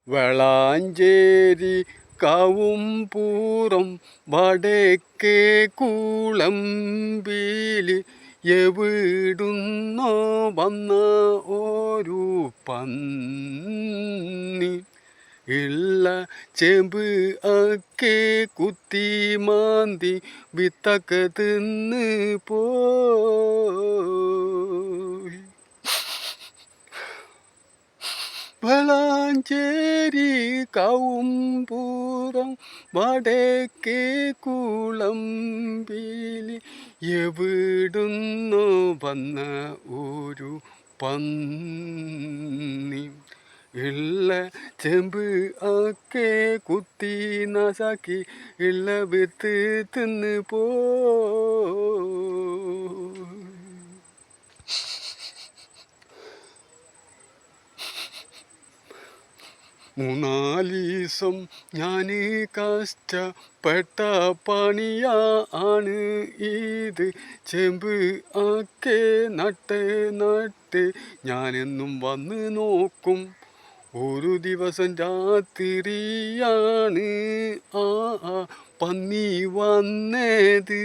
വളാഞ്ചേരി കാവുംപൂറം വടക്കേ കുളമ്പില് എവിടുന്നോ വന്ന ഒരു പന്നി ഇള്ള ചെമ്പ് ഒക്കെ കുത്തി മാന്തി വിത്തൊക്കെ തിന്ന് പോയി. വളാഞ്ചേരി കാവുംപൂറം വടക്കേ കുളമ്പില് എവിടുന്നോ വന്ന ഒരു പന്നി ഇള്ള ചെമ്പ് ഒക്കെ കുത്തി നാസാക്കി ഇള്ള വിത്ത് തിന്ന് പോയി. മൂന്നാലീസം ഞാൻ കഷ്ടപ്പെട്ട പണിയാണ് ഇത്. ചെമ്പ് ഒക്കെ നട്ട് ഞാനെന്നും വന്ന് നോക്കും. ഒരു ദിവസം രാത്രിയാണ് ആ പന്നി വന്നത്.